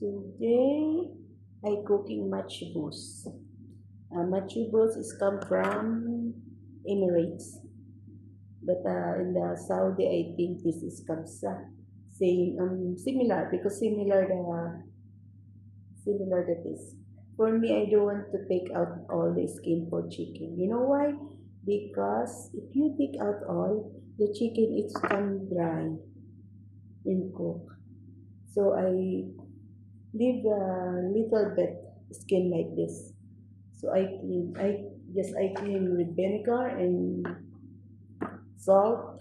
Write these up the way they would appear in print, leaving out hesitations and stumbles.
Today, I cooking machibus. Machibus is come from Emirates, but in the Saudi, I think this is kabsa. Same, similar because similar that is. For me, I don't want to take out all the skin for chicken. You know why? Because if you take out all, the chicken it's come dry in cook. So I leave a little bit skin like this. So I clean with vinegar and salt,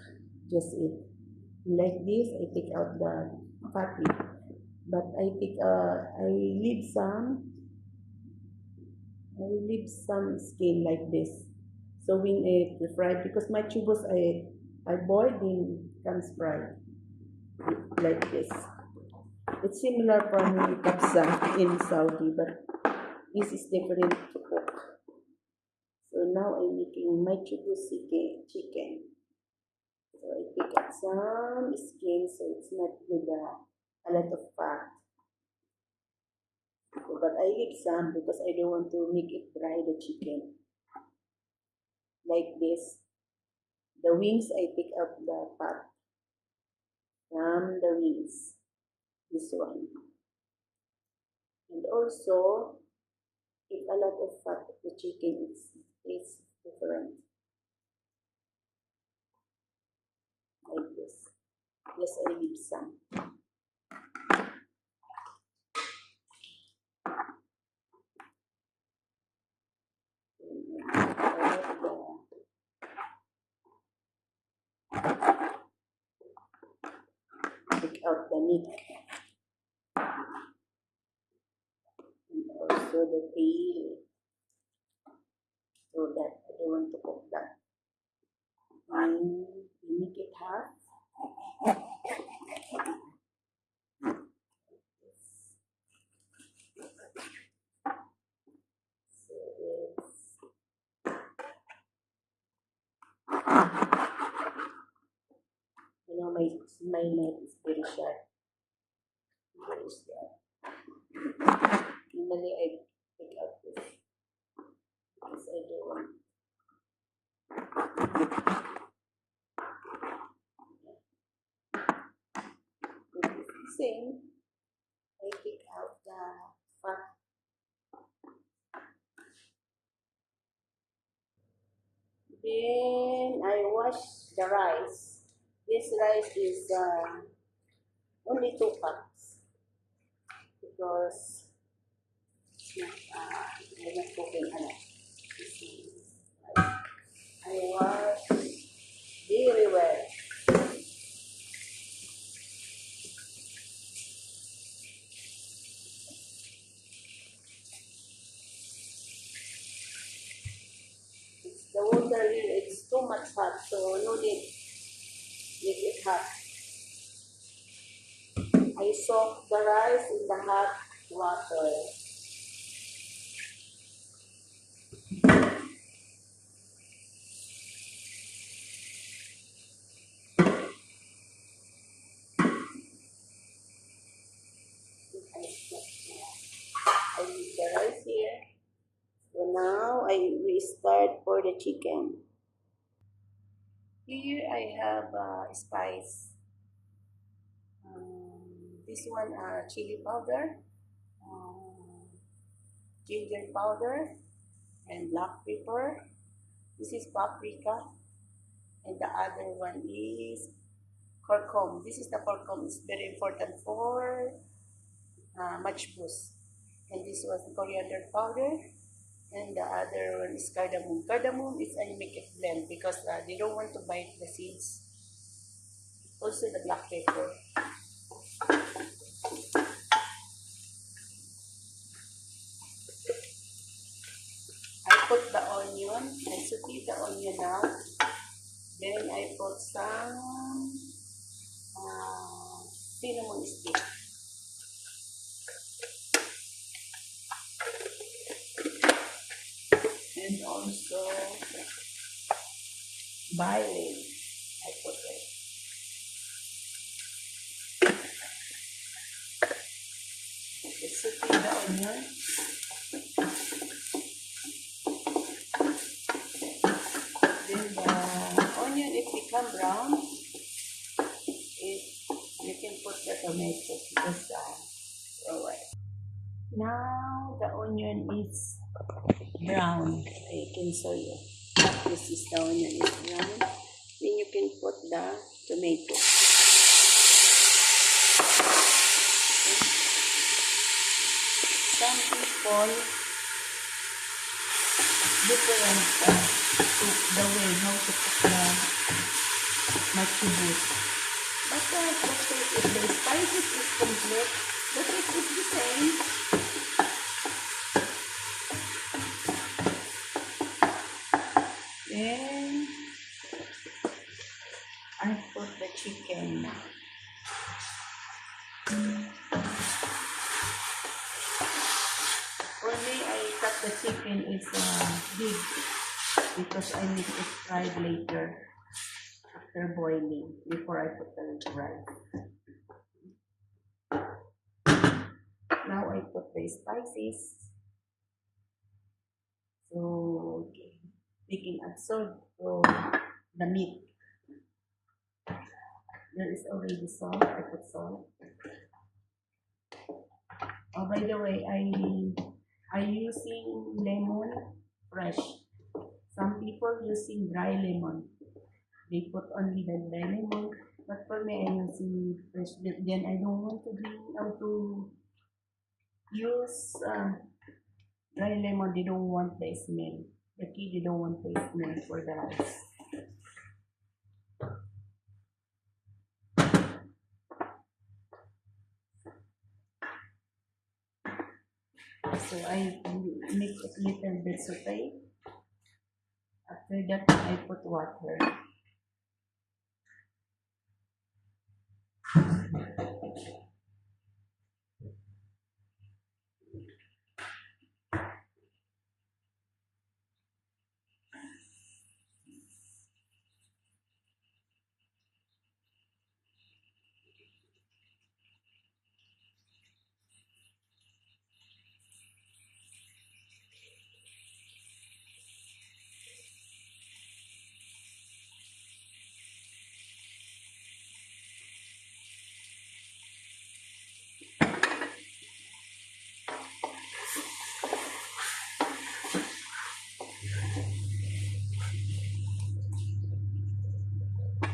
just it. Like this, I take out the fatty. But I leave some skin like this. So when it fried, because my chubos I boiled in comes fried like this. It's similar from kapsa in Saudi, but this is different to cook. So now I'm making my chubos chicken. So I pick up some skin so it's not with a lot of fat. So, but I leave some because I don't want to make it dry the chicken. Like this. The wings I pick up the fat from the wings. This one. And also, if a lot of fat of the chicken is different. Like this. Yes, I leave some. Take out the meat and also the tail, so that I don't want to cook that. And you make it hot. So it's my knife is very sharp. Very sharp. Normally I pick out this because I don't want. It's the same. I pick out the fat. Then I wash the rice. This rice is only 2 cups because it's not, I'm not cooking a lot. I wash very well. The water here it's too much hot, so no need make it hot. I soak the rice in the hot water. I leave the rice here. So now we start for the chicken. Here I have spice. This one chili powder, ginger powder, and black pepper. This is paprika, and the other one is curcum. This is the curcum. It's very important for matchbus. And this was coriander powder, and the other one is cardamom. Cardamom is I make it blend because they don't want to bite the seeds. Also the black pepper. I put the onion. I saute the onion now. Then I put some cinnamon stick. And also barley. I put it. onion. Then the onion, if become brown, you can put the tomato because alright. Now the onion is brown. I can show you. This is the onion is brown. Then you can put the tomato. Some people different the way how to cook the machibut. But if the spices is complete, the taste is the same. Then I put the chicken. For me, I cut the chicken is big because I need to fry it later after boiling before I put the rice. Now I put the spices. So they can absorb the meat. There is already salt. I put salt. Oh, by the way, I using lemon fresh. Some people using dry lemon. They put only the dry lemon, but for me, I'm using fresh. Then I don't want to use dry lemon. They don't want the smell. The kid, they don't want the smell for the rice. So I make it little bit saute. After that, I put water.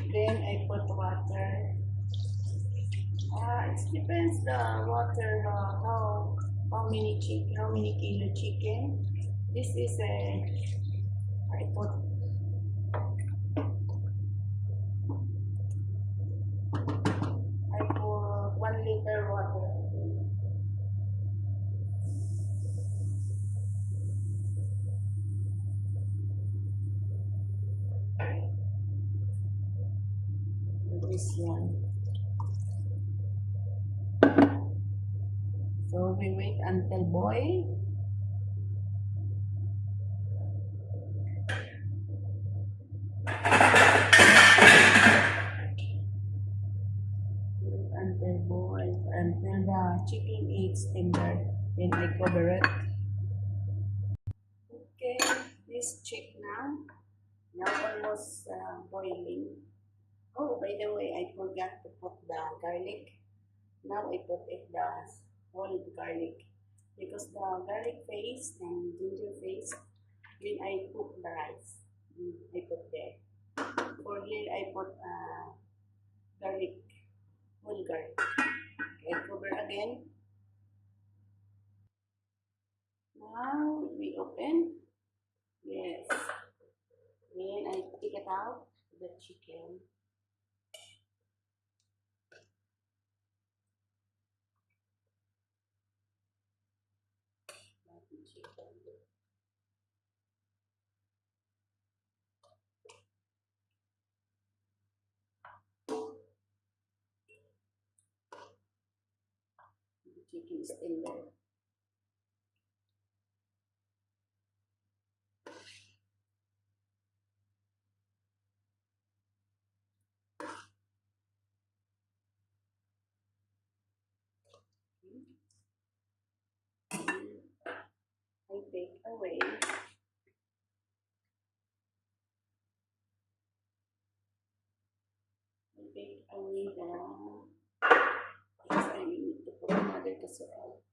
Then I put water. It depends the water how many kilo chicken. This is I put 1 liter water. This one. So we wait until boil. Wait until boil until the chicken is tender. Then I cover it. Okay, this check now. Now almost boiling. Oh, by the way, I forgot to put the garlic. Now I put it the whole garlic because the garlic paste and ginger paste. When I cook the rice, I put there. For here, I put garlic, whole garlic. I cover again. Now we open. Yes. Then I take it out the chicken. The chicken is tender. take away. Take away the, because I need to put another casserole.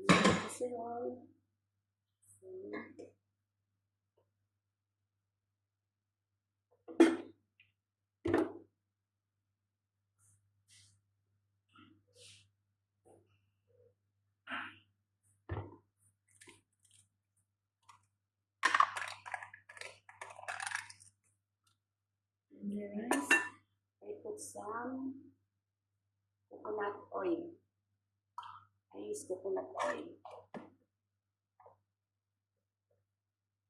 Casserole. So, in the rice, I put some coconut oil. I use coconut oil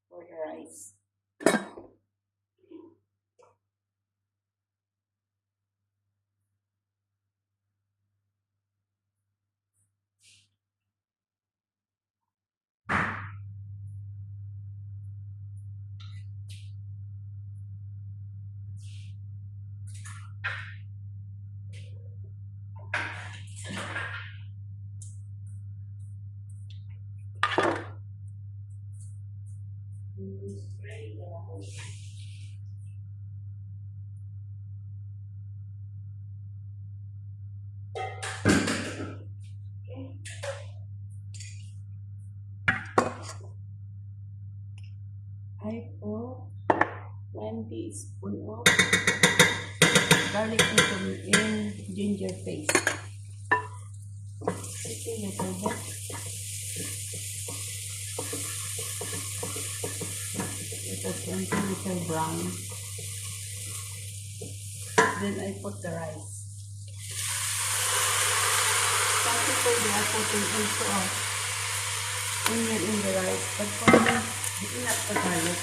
for the rice. Spray the I put 1 teaspoon of garlic in ginger paste. Okay, little bit. It was little brown. Then I put the rice. Some people they are putting also onion in the rice, but for me, it's not the garlic.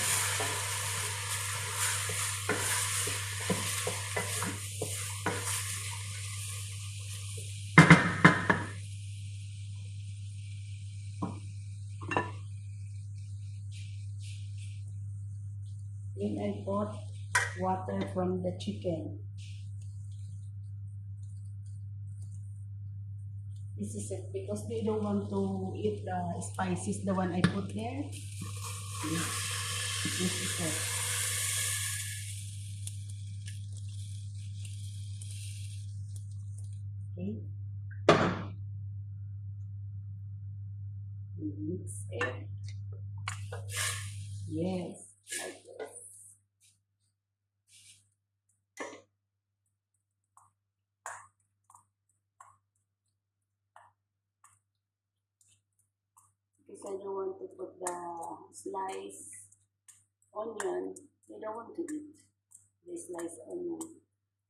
Then I put water from the chicken. This is it because they don't want to eat the spices, the one I put there. This is it. Okay. Mix it. Yes, like this. Because I don't want to put the sliced onion. They don't want to eat the sliced onion.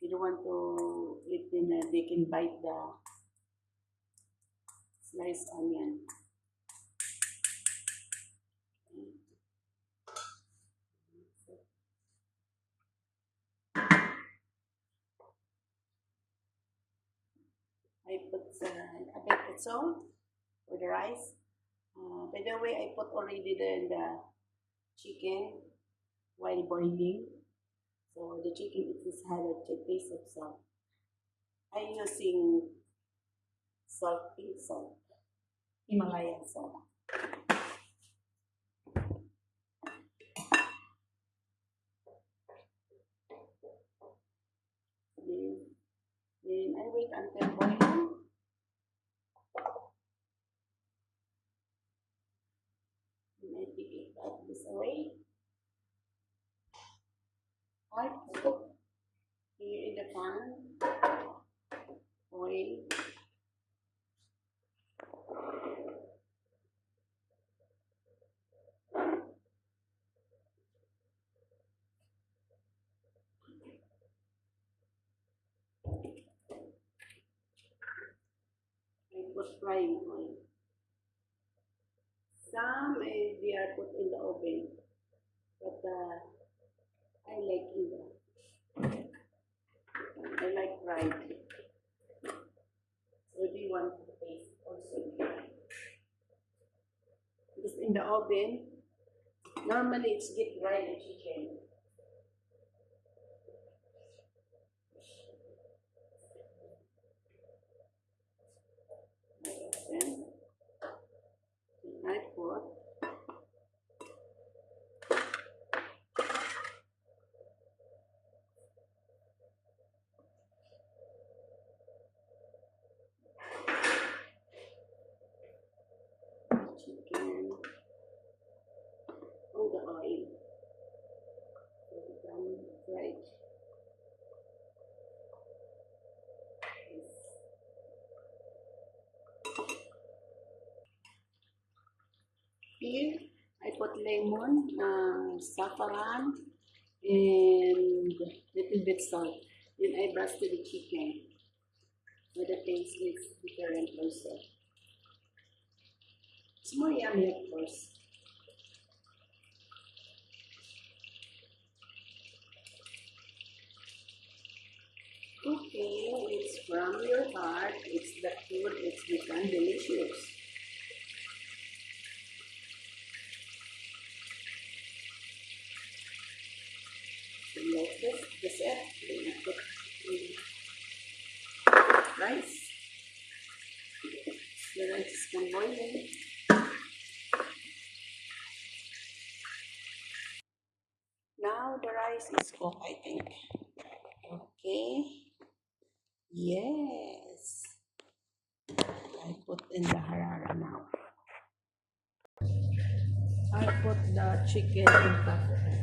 They don't want to eat in they can bite the sliced onion. I put a bit of salt for the rice. By the way, I put already the chicken while boiling. So the chicken it is had a taste of salt. I'm using salt, pink salt, Himalayan salt. Then I wait until boiling. Then I take it out this away. I put here in the pan oil. I put frying oil. Some they are put in the oven, but I like in the I like fried. So do you want to taste also? Because in the oven, normally it's get dry the chicken. the oil. So we can fry it. Yes. Here, I put lemon, saffron, and little bit salt. Then I brush to the chicken. So the taste is different also. It's more yummy, of course. Cooking, it's from your heart. It's the food. It's become delicious. So like this, that's it. Then I put rice. The rice is come boiling. Now the rice is cooked, I think. Okay. Yes. I put in the harara now. I put the chicken in top of it.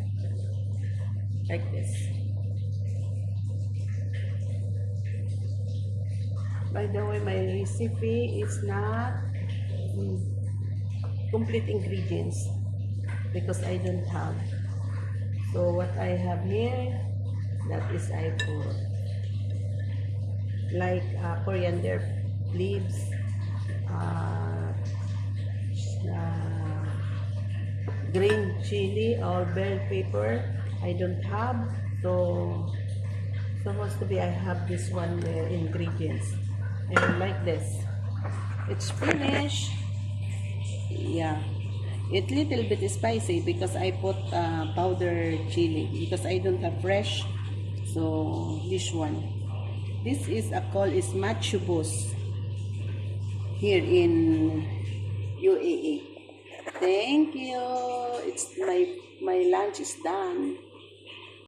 Like this. By the way, my recipe is not complete ingredients because I don't have. So what I have here, that is I put like coriander leaves, green chili or bell pepper. I don't have, so supposed to be I have this one ingredients, and like this. It's finished. Yeah, it little bit spicy because I put powder chili because I don't have fresh. So this one. This is a call is machubos here in UAE. Thank you. It's my lunch is done.